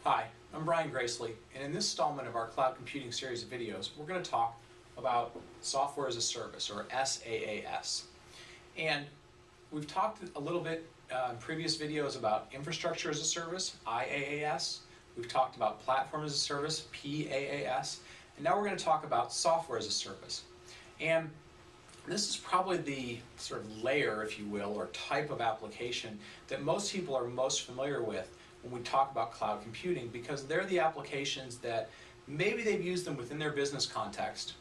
Hi, I'm Brian Gracely, and in this installment of our cloud computing series of videos, we're going to talk about software as a service, or SaaS. And we've talked a little bit in previous videos about infrastructure as a service, IaaS. We've talked about platform as a service, PaaS. And now we're going to talk about software as a service. And this is probably the sort of layer, if you will, or type of application that most people are most familiar with when we talk about cloud computing, because they're the applications that maybe they've used them within their business context,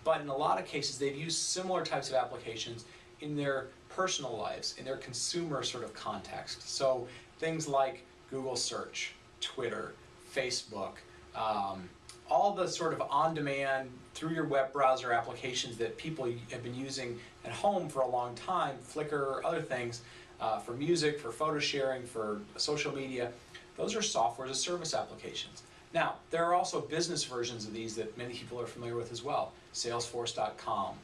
but in a lot of cases they've used similar types of applications in their personal lives, in their consumer sort of context. So things like Google Search, Twitter, Facebook, all the sort of on-demand, through your web browser applications that people have been using at home for a long time, Flickr, other things, for music, for photo sharing, for social media. Those are software as a service applications. Now, there are also business versions of these that many people are familiar with as well. Salesforce.com,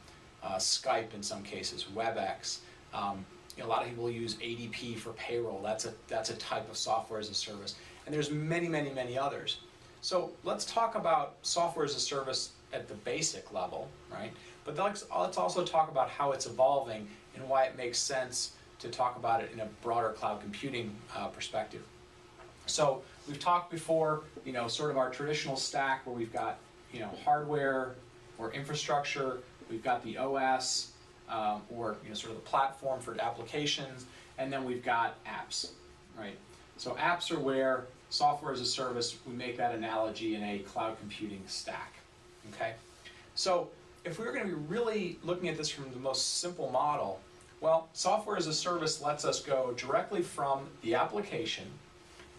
Skype in some cases, WebEx. A lot of people use ADP for payroll. That's a type of software as a service. And there's many, many, many others. So let's talk about software as a service at the basic level, right? But let's also talk about how it's evolving and why it makes sense to talk about it in a broader cloud computing perspective. So we've talked before, sort of our traditional stack where we've got, hardware or infrastructure, we've got the OS, or sort of the platform for applications, and then we've got apps, right? So apps are where software as a service, we make that analogy in a cloud computing stack, okay? So if we were going to be really looking at this from the most simple model, well, software as a service lets us go directly from the application.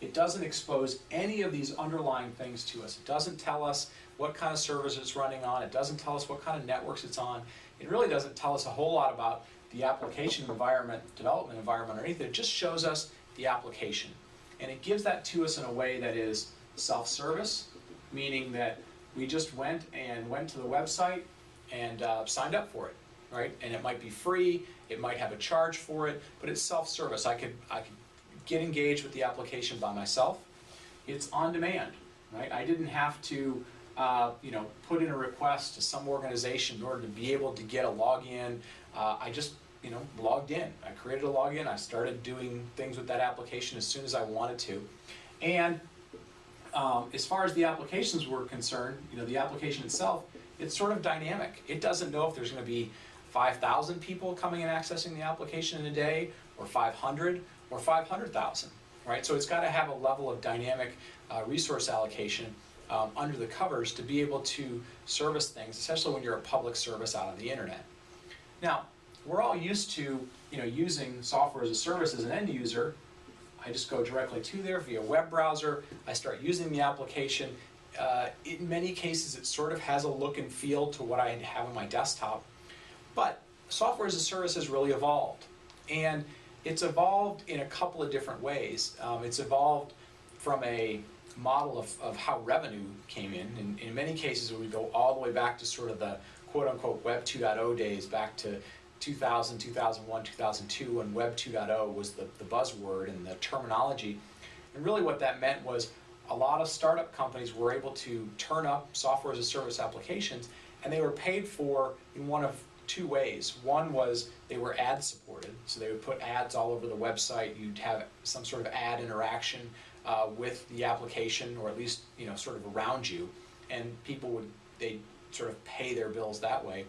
It doesn't expose any of these underlying things to us. It doesn't tell us what kind of servers it's running on. It doesn't tell us what kind of networks it's on. It really doesn't tell us a whole lot about the application environment, development environment, or anything. It just shows us the application. And it gives that to us in a way that is self-service, meaning that we just went to the website and signed up for it, right? And it might be free, it might have a charge for it, but it's self-service. I could get engaged with the application by myself. It's on demand, right? I didn't have to put in a request to some organization in order to be able to get a login. I just logged in. I created a login. I started doing things with that application as soon as I wanted to. And as far as the applications were concerned, the application itself, it's sort of dynamic. It doesn't know if there's going to be 5,000 people coming and accessing the application in a day, or 500, or 500,000, right? So it's got to have a level of dynamic resource allocation under the covers to be able to service things, especially when you're a public service out on the internet. Now, we're all used to using software as a service as an end user. I just go directly to there via web browser. I start using the application. In many cases, it sort of has a look and feel to what I have on my desktop. But software as a service has really evolved. And it's evolved in a couple of different ways. It's evolved from a model of how revenue came in. And in many cases, we go all the way back to sort of the quote-unquote Web 2.0 days, back to 2000, 2001, 2002, when Web 2.0 was the buzzword and the terminology. And really what that meant was a lot of startup companies were able to turn up software as a service applications, and they were paid for in one of two ways. One was they were ad supported, so they would put ads all over the website. You'd have some sort of ad interaction with the application, or at least sort of around you, and they'd sort of pay their bills that way.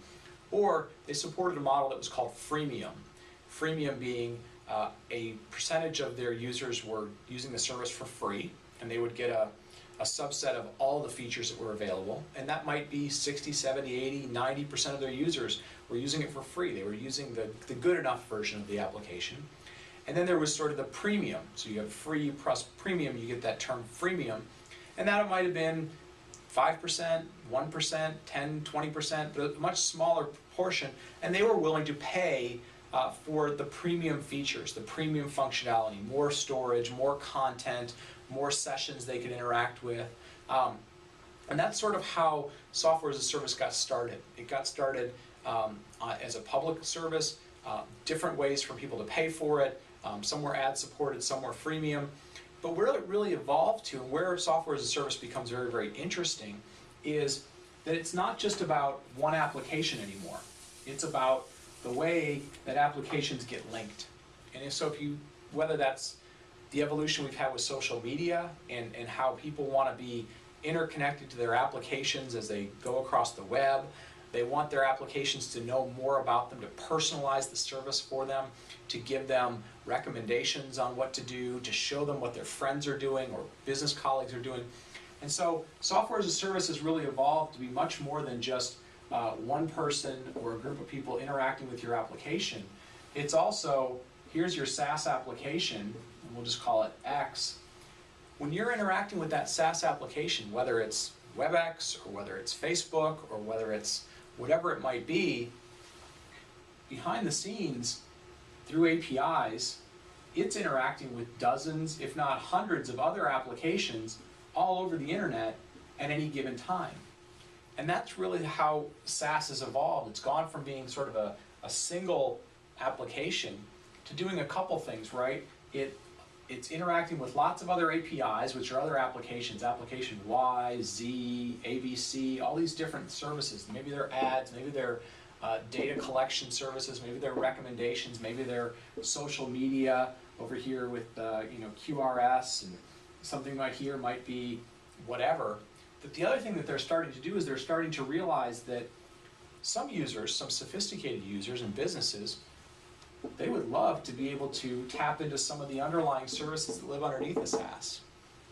Or they supported a model that was called freemium. Freemium being a percentage of their users were using the service for free, and they would get a subset of all the features that were available, and that might be 60, 70, 80, 90% of their users were using it for free. They were using the good enough version of the application. And then there was sort of the premium. So you have free plus premium, you get that term freemium, and that might have been 5%, 1%, 10, 20%, but a much smaller portion, and they were willing to pay for the premium features, the premium functionality, more storage, more content, more sessions they could interact with. And that's sort of how software as a service got started. It got started as a public service, different ways for people to pay for it. Some were ad supported, some were freemium. But where it really evolved to, and where software as a service becomes very, very interesting, is that it's not just about one application anymore. It's about the way that applications get linked. And if you, whether that's the evolution we've had with social media and how people want to be interconnected to their applications as they go across the web, they want their applications to know more about them, to personalize the service for them, to give them recommendations on what to do, to show them what their friends are doing or business colleagues are doing. And so software as a service has really evolved to be much more than just one person or a group of people interacting with your application. It's also, here's your SaaS application, and we'll just call it X. When you're interacting with that SaaS application, whether it's WebEx or whether it's Facebook or whether it's whatever it might be, behind the scenes, through APIs, it's interacting with dozens, if not hundreds of other applications all over the internet at any given time. And that's really how SaaS has evolved. It's gone from being sort of a single application to doing a couple things, right? It's interacting with lots of other APIs, which are other applications, application Y, Z, ABC, all these different services. Maybe they're ads, maybe they're data collection services, maybe they're recommendations, maybe they're social media over here with QRS, and something right here might be whatever. But the other thing that they're starting to do is they're starting to realize that some users, some sophisticated users and businesses, they would love to be able to tap into some of the underlying services that live underneath the SaaS.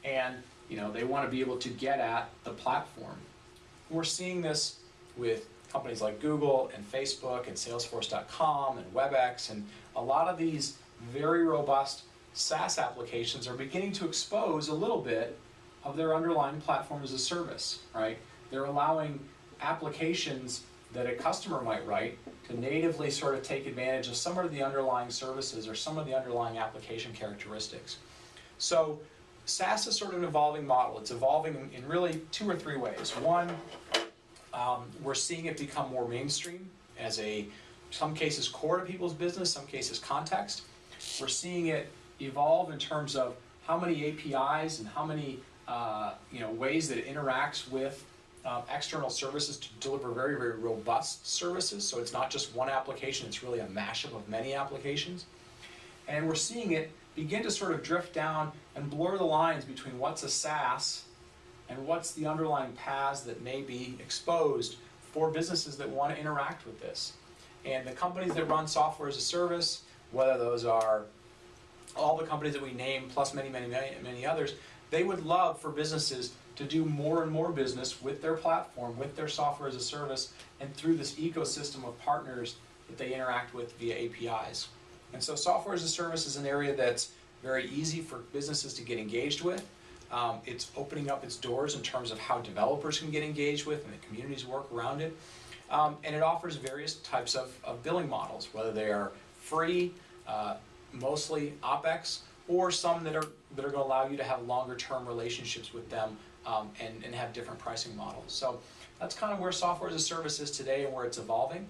And they want to be able to get at the platform. We're seeing this with companies like Google and Facebook and Salesforce.com and WebEx, and a lot of these very robust SaaS applications are beginning to expose a little bit of their underlying platform as a service, right? They're allowing applications that a customer might write to natively sort of take advantage of some of the underlying services or some of the underlying application characteristics. So SaaS is sort of an evolving model. It's evolving in really 2 or 3 ways. One, we're seeing it become more mainstream as some cases core to people's business, some cases context. We're seeing it evolve in terms of how many APIs and how many ways that it interacts with external services to deliver very, very robust services. So it's not just one application, it's really a mashup of many applications. And we're seeing it begin to sort of drift down and blur the lines between what's a SaaS and what's the underlying paths that may be exposed for businesses that want to interact with this. And the companies that run software as a service, whether those are all the companies that we name plus many, many, many, many others, they would love for businesses to do more and more business with their platform, with their software as a service, and through this ecosystem of partners that they interact with via APIs. And so software as a service is an area that's very easy for businesses to get engaged with. It's opening up its doors in terms of how developers can get engaged with and the communities work around it. And it offers various types of billing models, whether they are free, mostly OpEx, or some that are going to allow you to have longer term relationships with them and have different pricing models. So that's kind of where software as a service is today and where it's evolving.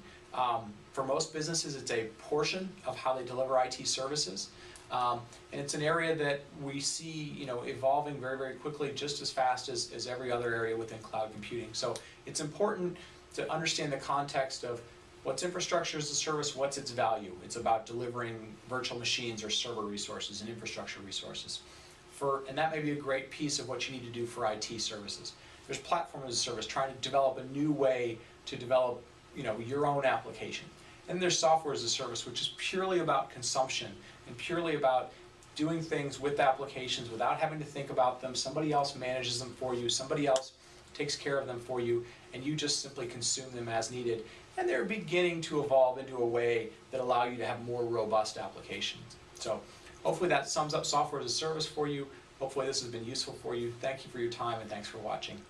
For most businesses, it's a portion of how they deliver IT services. And it's an area that we see evolving very, very quickly, just as fast as every other area within cloud computing. So it's important to understand the context of what's infrastructure as a service, what's its value. It's about delivering virtual machines or server resources and infrastructure resources. And that may be a great piece of what you need to do for IT services. There's platform as a service, trying to develop a new way to develop your own application. And there's software as a service, which is purely about consumption and purely about doing things with applications without having to think about them. Somebody else manages them for you, somebody else takes care of them for you, and you just simply consume them as needed. And they're beginning to evolve into a way that allow you to have more robust applications. So hopefully that sums up software as a service for you. Hopefully this has been useful for you. Thank you for your time and thanks for watching.